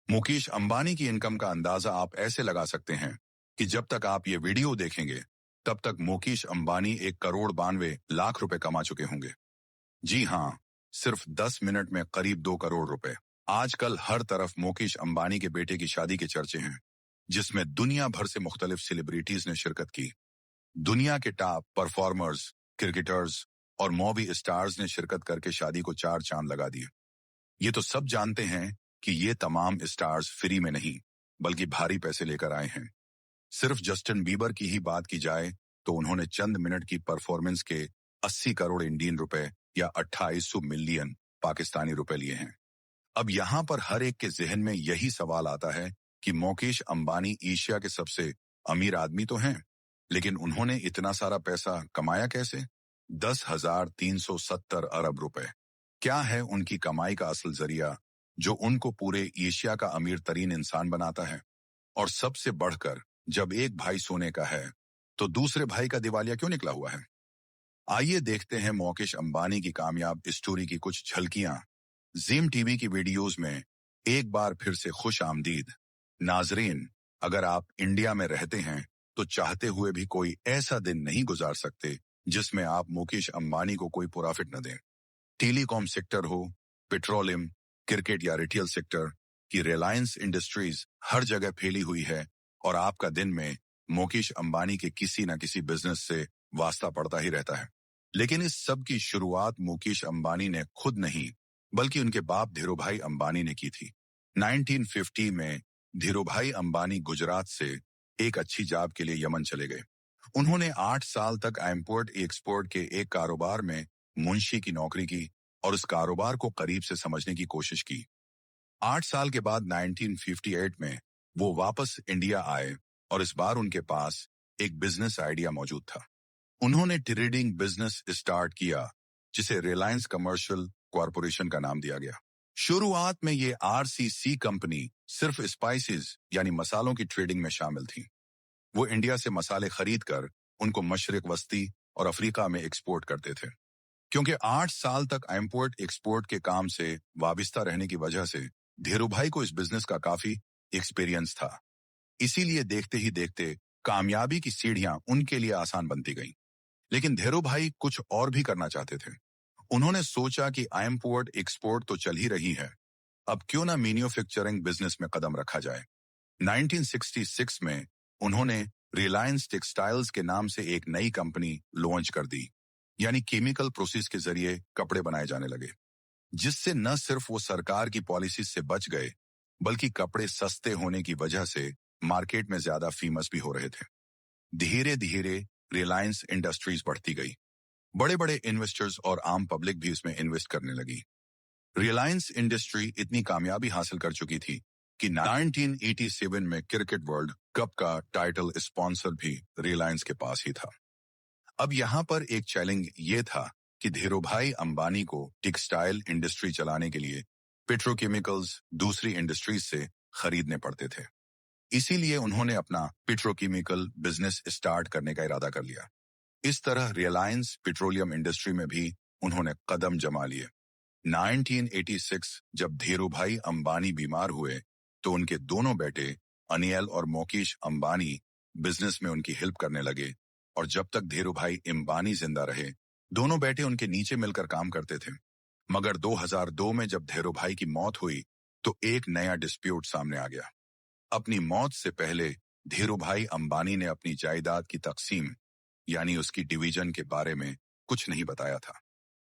मुकेश अंबानी की इनकम का अंदाजा आप ऐसे लगा सकते हैं कि जब तक आप ये वीडियो देखेंगे तब तक मुकेश अंबानी 1 करोड़ 92 लाख रुपए कमा चुके होंगे। जी हाँ, सिर्फ 10 मिनट में करीब 2 करोड़ रुपए। आजकल हर तरफ मुकेश अंबानी के बेटे की शादी के चर्चे हैं, जिसमें दुनिया भर से मुख्तलिफ सेलिब्रिटीज ने शिरकत की। दुनिया के टॉप परफॉर्मर्स, क्रिकेटर्स और मूवी स्टार्स ने शिरकत करके शादी को 4 चांद लगा दिए। ये तो सब जानते हैं कि ये तमाम स्टार्स फ्री में नहीं बल्कि भारी पैसे लेकर आए हैं। सिर्फ जस्टिन बीबर की ही बात की जाए तो उन्होंने चंद मिनट की परफॉर्मेंस के 80 करोड़ इंडियन रुपए या 2800 मिलियन पाकिस्तानी रुपए लिए हैं। अब यहाँ पर हर एक के जहन में यही सवाल आता है कि मुकेश अंबानी एशिया के सबसे अमीर आदमी तो हैं, लेकिन उन्होंने इतना सारा पैसा कमाया कैसे? 10,370 अरब रुपए। क्या है उनकी कमाई का असल जरिया जो उनको पूरे एशिया का अमीर तरीन इंसान बनाता है? और सबसे बढ़कर, जब एक भाई सोने का है तो दूसरे भाई का दिवालिया क्यों निकला हुआ है? आइए देखते हैं मुकेश अंबानी की कामयाब स्टोरी की कुछ झलकियां ज़ीम टीवी की वीडियोस में। एक बार फिर से खुश आमदीद नाजरीन। अगर आप इंडिया में रहते हैं तो चाहते हुए भी कोई ऐसा दिन नहीं गुजार सकते जिसमें आप मुकेश अंबानी को कोई प्रॉफिट न दें। टेलीकॉम सेक्टर हो, पेट्रोलियम, क्रिकेट या रिटेल सेक्टर की रिलायंस इंडस्ट्रीज हर जगह फैली हुई है और आपका दिन में मुकेश अंबानी के किसी न किसी बिजनेस से वास्ता पड़ता ही रहता है। लेकिन इस सब की शुरुआत मुकेश अंबानी ने खुद नहीं बल्कि उनके बाप धीरूभाई अंबानी ने की थी। 1950 में धीरूभाई अंबानी गुजरात से एक अच्छी जॉब के लिए यमन चले गए। उन्होंने 8 साल तक इम्पोर्ट एक्सपोर्ट के एक कारोबार में मुंशी की नौकरी की और उस कारोबार को करीब से समझने की कोशिश की। 8 साल के बाद 1958 में वो वापस इंडिया आए और इस बार उनके पास एक बिजनेस आइडिया मौजूद था। उन्होंने ट्रेडिंग बिजनेस स्टार्ट किया जिसे रिलायंस कमर्शियल कॉरपोरेशन का नाम दिया गया। शुरुआत में ये आरसीसी कंपनी सिर्फ स्पाइसेस यानी मसालों की ट्रेडिंग में शामिल थी। वो इंडिया से मसाले खरीद कर उनको मशरिक वस्ती और अफ्रीका में एक्सपोर्ट करते थे। क्योंकि 8 साल तक इम्पोर्ट एक्सपोर्ट के काम से वाबिस्ता रहने की वजह से धीरूभाई को इस बिजनेस का काफी एक्सपीरियंस था। इसीलिए देखते ही देखते कामयाबी की सीढ़ियां उनके लिए आसान बनती गईं। लेकिन धीरूभाई कुछ और भी करना चाहते थे। उन्होंने सोचा कि इम्पोर्ट एक्सपोर्ट तो चल ही रही है, अब क्यों ना मैन्युफैक्चरिंग बिजनेस में कदम रखा जाए। 1966 में उन्होंने रिलायंस टेक्सटाइल्स के नाम से एक नई कंपनी लॉन्च कर दी, यानी केमिकल प्रोसेस के जरिए कपड़े बनाए जाने लगे, जिससे न सिर्फ वो सरकार की पॉलिसी से बच गए बल्कि कपड़े सस्ते होने की वजह से मार्केट में ज्यादा फेमस भी हो रहे थे। धीरे धीरे रिलायंस इंडस्ट्रीज बढ़ती गई। बड़े बड़े इन्वेस्टर्स और आम पब्लिक भी इसमें इन्वेस्ट करने लगी। रिलायंस इंडस्ट्री इतनी कामयाबी हासिल कर चुकी थी कि 1987 में क्रिकेट वर्ल्ड कप का टाइटल स्पॉन्सर भी रिलायंस के पास ही था। अब यहाँ पर एक चैलेंज ये था कि धीरूभाई अंबानी को टेक्सटाइल इंडस्ट्री चलाने के लिए पेट्रोकेमिकल्स दूसरी इंडस्ट्रीज से खरीदने पड़ते थे। इसीलिए उन्होंने अपना पेट्रोकेमिकल बिजनेस स्टार्ट करने का इरादा कर लिया। इस तरह रिलायंस पेट्रोलियम इंडस्ट्री में भी उन्होंने कदम जमा लिए। 1986 जब धीरूभाई अंबानी बीमार हुए तो उनके दोनों बेटे अनिल और मुकेश अंबानी बिजनेस में उनकी हेल्प करने लगे और जब तक धीरूभाई अंबानी जिंदा रहे दोनों बेटे उनके नीचे मिलकर काम करते थे। मगर 2002 में जब धीरूभाई की मौत हुई तो एक नया डिस्प्यूट सामने आ गया। अपनी मौत से पहले धीरूभाई अंबानी ने अपनी जायदाद की तकसीम यानी उसकी डिवीजन के बारे में कुछ नहीं बताया था।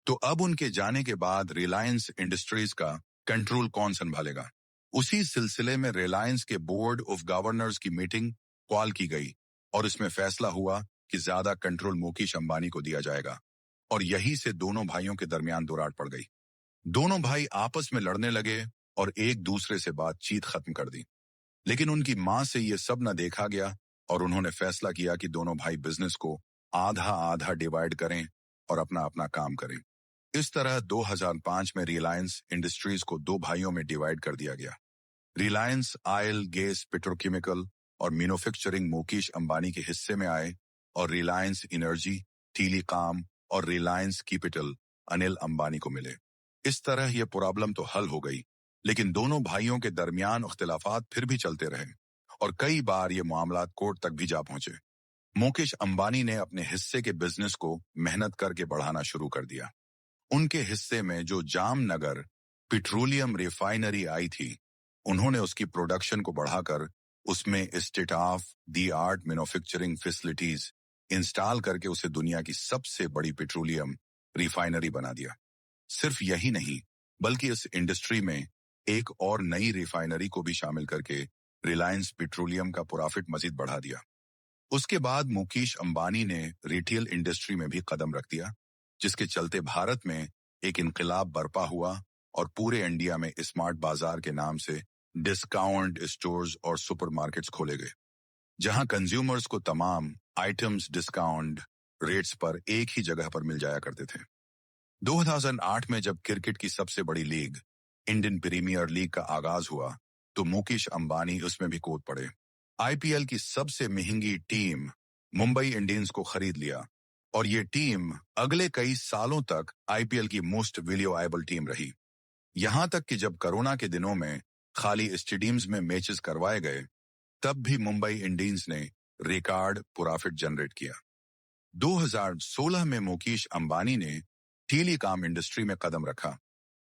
तो अब उनके जाने के बाद रिलायंस इंडस्ट्रीज का कंट्रोल कौन संभालेगा? उसी सिलसिले में रिलायंस के बोर्ड ऑफ गवर्नर्स की मीटिंग कॉल की गई और इसमें फैसला हुआ कि ज्यादा कंट्रोल मुकेश अंबानी को दिया जाएगा और यही से दोनों भाइयों के दरमियान दरार पड़ गई। दोनों भाई आपस में लड़ने लगे और एक दूसरे से बातचीत खत्म कर दी। लेकिन उनकी मां से ये सब न देखा गया और उन्होंने फैसला किया कि दोनों भाई बिजनेस को आधा आधा डिवाइड करें और अपना अपना काम करें। इस तरह 2005 में रिलायंस इंडस्ट्रीज को 2 भाइयों में डिवाइड कर दिया गया। रिलायंस ऑयल, गैस, पेट्रोकेमिकल और मैन्युफैक्चरिंग मुकेश अंबानी के हिस्से में आए और रिलायंस एनर्जी, टेलीकॉम और रिलायंस कैपिटल अनिल अंबानी को मिले। इस तरह यह प्रॉब्लम तो हल हो गई, लेकिन दोनों भाइयों के दरमियान इख्तिलाफात फिर भी चलते रहे और कई बार ये मामलात कोर्ट तक भी जा पहुंचे। मुकेश अंबानी ने अपने हिस्से के बिजनेस को मेहनत करके बढ़ाना शुरू कर दिया। उनके हिस्से में जो जामनगर पेट्रोलियम रिफाइनरी आई थी, उन्होंने उसकी प्रोडक्शन को बढ़ाकर उसमें state of the art manufacturing facilities install करके उसे दुनिया की सबसे बड़ी पेट्रोलियम रिफाइनरी बना दिया। सिर्फ यही नहीं, बल्कि इस इंडस्ट्री में एक और नई रिफाइनरी को भी शामिल करके रिलायंस पेट्रोलियम का प्रॉफिट मजीद बढ़ा दिया। उसके बाद मुकेश अंबानी ने रिटेल इंडस्ट्री में भी कदम रख दिया, जिसके चलते भारत में एक इनकलाब बरपा हुआ और पूरे इंडिया में स्मार्ट बाजार के नाम से डिस्काउंट स्टोर्स और सुपरमार्केट्स खोले गए, जहां कंज्यूमर्स को तमाम आइटम्स डिस्काउंट रेट्स पर एक ही जगह पर मिल जाया करते थे। 2008 में जब क्रिकेट की सबसे बड़ी लीग इंडियन प्रीमियर लीग का आगाज हुआ, तो मुकेश अंबानी उसमें भी कूद पड़े। आईपीएल की सबसे महंगी टीम मुंबई इंडियंस को खरीद लिया और ये टीम अगले कई सालों तक आईपीएल की मोस्ट वैल्यूएबल टीम रही। यहां तक कि जब कोरोना के दिनों में खाली स्टेडियम्स में मैचेस करवाए गए, तब भी मुंबई इंडियंस ने रिकॉर्ड प्रॉफिट जनरेट किया। 2016 में मुकेश अंबानी ने टेलीकॉम इंडस्ट्री में कदम रखा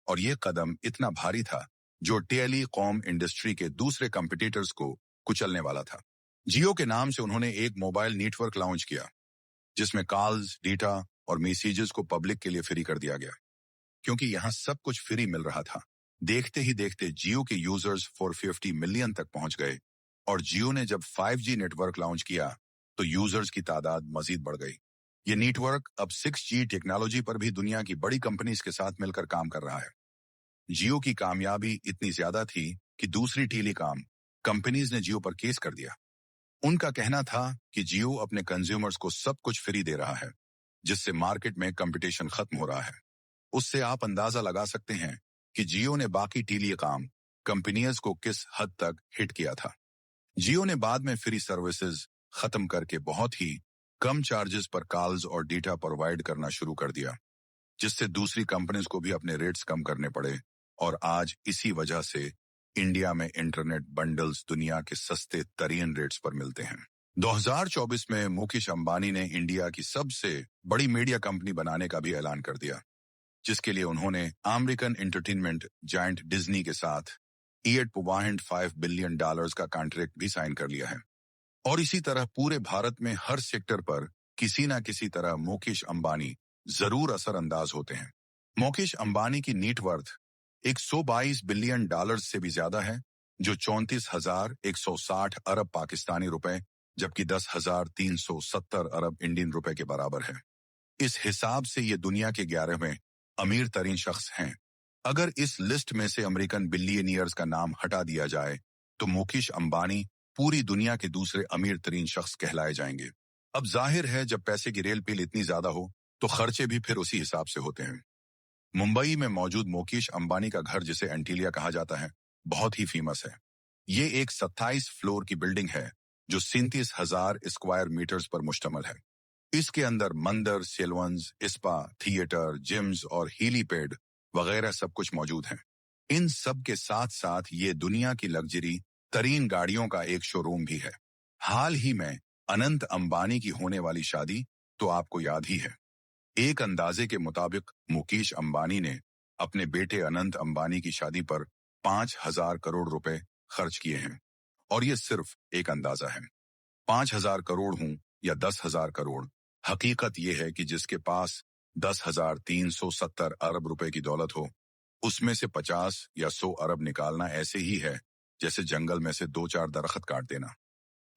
और यह कदम इतना भारी था जो टेलीकॉम इंडस्ट्री के दूसरे कंपटीटर्स को कुचलने वाला था। जियो के नाम से उन्होंने एक मोबाइल नेटवर्क लॉन्च किया, जिसमें कॉल्स, डेटा और मैसेजेस को पब्लिक के लिए फ्री कर दिया गया। क्योंकि यहां सब कुछ फ्री मिल रहा था, देखते ही देखते जियो के यूजर्स 450 मिलियन तक पहुंच गए और जियो ने जब 5G नेटवर्क लॉन्च किया तो यूजर्स की तादाद मजीद बढ़ गई। ये नेटवर्क अब 6G टेक्नोलॉजी पर भी दुनिया की बड़ी कंपनीज के साथ मिलकर काम कर रहा है। जियो की कामयाबी इतनी ज्यादा थी कि दूसरी टेलीकॉम कंपनीज ने जियो पर केस कर दिया। उनका कहना था कि जियो अपने कंज्यूमर्स को सब कुछ फ्री दे रहा है, जिससे मार्केट में कंपटीशन खत्म हो रहा है। उससे आप अंदाजा लगा सकते हैं कि जियो ने बाकी टेलीकॉम कंपनियों को किस हद तक हिट किया था। जियो ने बाद में फ्री सर्विसेज खत्म करके बहुत ही कम चार्जेस पर कॉल्स और डेटा प्रोवाइड करना शुरू कर दिया, जिससे दूसरी कंपनीज को भी अपने रेट्स कम करने पड़े और आज इसी वजह से इंडिया में इंटरनेट बंडल्स दुनिया के सस्ते तरीन रेट्स पर मिलते हैं। 2024 में मुकेश अंबानी ने इंडिया की सबसे बड़ी मीडिया कंपनी बनाने का भी ऐलान कर दिया, जिसके लिए उन्होंने अमेरिकन एंटरटेनमेंट जायंट डिज्नी के साथ $8.5 बिलियन का कॉन्ट्रैक्ट भी साइन कर लिया है। और इसी तरह पूरे भारत में हर सेक्टर पर किसी न किसी तरह मुकेश अंबानी जरूर असरअंदाज होते हैं। मुकेश अंबानी की नेटवर्थ $122 बिलियन से भी ज्यादा है, जो 34,160 अरब पाकिस्तानी रुपए जबकि 10,370 अरब इंडियन रुपए के बराबर है। इस हिसाब से ये दुनिया के 11वें अमीर तरीन शख्स हैं। अगर इस लिस्ट में से अमेरिकन बिलियनियर्स का नाम हटा दिया जाए तो मुकेश अंबानी पूरी दुनिया के दूसरे अमीर तरीन शख्स कहलाए जाएंगे। अब जाहिर है, जब पैसे की रेल पील इतनी ज्यादा हो तो खर्चे भी फिर उसी हिसाब से होते हैं। मुंबई में मौजूद मुकेश अंबानी का घर, जिसे एंटीलिया कहा जाता है, बहुत ही फेमस है। ये एक 27 फ्लोर की बिल्डिंग है जो 37,000 स्क्वायर मीटर्स पर मुश्तमिल है। इसके अंदर मंदिर, सेलून्स, स्पा, थिएटर, जिम्स और हीलीपैड वगैरह सब कुछ मौजूद है। इन सब के साथ साथ ये दुनिया की लग्जरी तरीन गाड़ियों का एक शोरूम भी है। हाल ही में अनंत अंबानी की होने वाली शादी तो आपको याद ही है। एक अंदाजे के मुताबिक मुकेश अंबानी ने अपने बेटे अनंत अंबानी की शादी पर 5,000 करोड़ रुपए खर्च किए हैं। और ये सिर्फ एक अंदाजा है। 5,000 करोड़ हों या 10,000 करोड़, हकीकत यह है कि जिसके पास 10,370 अरब रुपए की दौलत हो, उसमें से 50 या 100 अरब निकालना ऐसे ही है जैसे जंगल में से 2-4 दरख्त काट देना।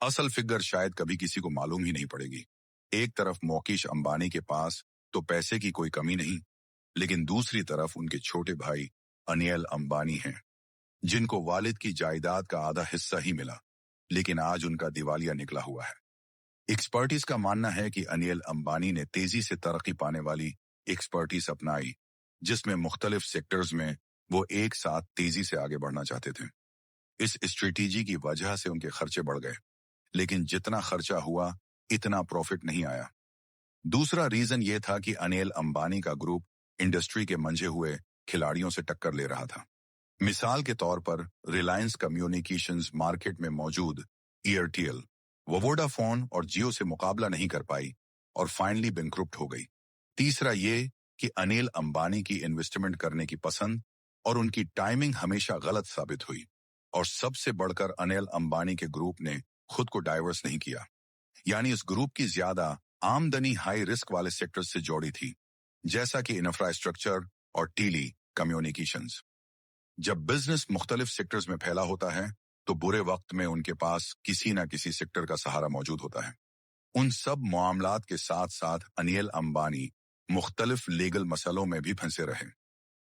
असल फिगर शायद कभी किसी को मालूम ही नहीं पड़ेगी। एक तरफ मुकेश अंबानी के पास तो पैसे की कोई कमी नहीं, लेकिन दूसरी तरफ उनके छोटे भाई अनिल अंबानी हैं, जिनको वालिद की जायदाद का आधा हिस्सा ही मिला, लेकिन आज उनका दिवालिया निकला हुआ है। एक्सपर्टीज का मानना है कि अनिल अंबानी ने तेजी से तरक्की पाने वाली एक्सपर्टीज अपनाई, जिसमें मुख्तलिफ सेक्टर्स में वो एक साथ तेजी से आगे बढ़ना चाहते थे। इस स्ट्रेटेजी की वजह से उनके खर्चे बढ़ गए, लेकिन जितना खर्चा हुआ इतना प्रॉफिट नहीं आया। दूसरा रीजन ये था कि अनिल अंबानी का ग्रुप इंडस्ट्री के मंझे हुए खिलाड़ियों से टक्कर ले रहा था। मिसाल के तौर पर रिलायंस कम्युनिकेशंस मार्केट में मौजूद एयरटेल, वोडाफोन और जियो से मुकाबला नहीं कर पाई और फाइनली बैंकरप्ट हो गई। तीसरा ये कि अनिल अंबानी की इन्वेस्टमेंट करने की पसंद और उनकी टाइमिंग हमेशा गलत साबित हुई। और सबसे बढ़कर अनिल अंबानी के ग्रुप ने खुद को डाइवर्स नहीं किया, यानी इस ग्रुप की ज्यादा आमदनी हाई रिस्क वाले सेक्टर से जोड़ी थी, जैसा कि इंफ्रास्ट्रक्चर और टीली कम्युनिकेशंस। जब बिजनेस मुख्तलिफ सेक्टर्स में फैला होता है तो बुरे वक्त में उनके पास किसी न किसी सेक्टर का सहारा मौजूद होता है। उन सब मामलात के साथ साथ अनिल अंबानी मुख्तलिफ लीगल मसलों में भी फंसे रहे।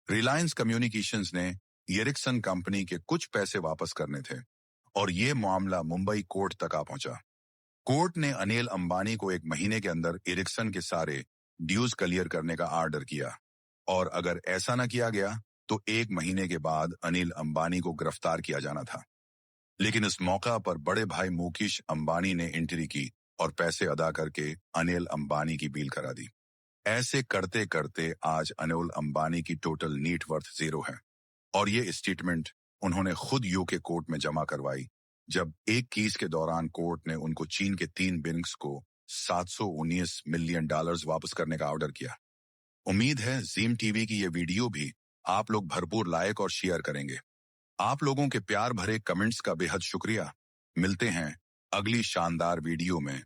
रिलायंस कम्युनिकेशंस ने एरिक्सन कंपनी के कुछ पैसे वापस करने थे और ये मामला मुंबई कोर्ट तक आ पहुंचा। कोर्ट ने अनिल अंबानी को 1 महीने के अंदर एरिक्सन के सारे ड्यूज क्लियर करने का आर्डर किया और अगर ऐसा न किया गया तो 1 महीने के बाद अनिल अंबानी को गिरफ्तार किया जाना था। लेकिन इस मौका पर बड़े भाई मुकेश अंबानी ने एंट्री की और पैसे अदा करके अनिल अंबानी की डील करा दी। ऐसे करते करते आज अनिल अंबानी की टोटल नेट वर्थ 0 है और ये स्टेटमेंट उन्होंने खुद यूके कोर्ट में जमा करवाई जब एक केस के दौरान कोर्ट ने उनको चीन के 3 बैंक्स को $719 मिलियन वापस करने का ऑर्डर किया। उम्मीद है ज़ीम टीवी की ये वीडियो भी आप लोग भरपूर लाइक और शेयर करेंगे। आप लोगों के प्यार भरे कमेंट्स का बेहद शुक्रिया। मिलते हैं अगली शानदार वीडियो में।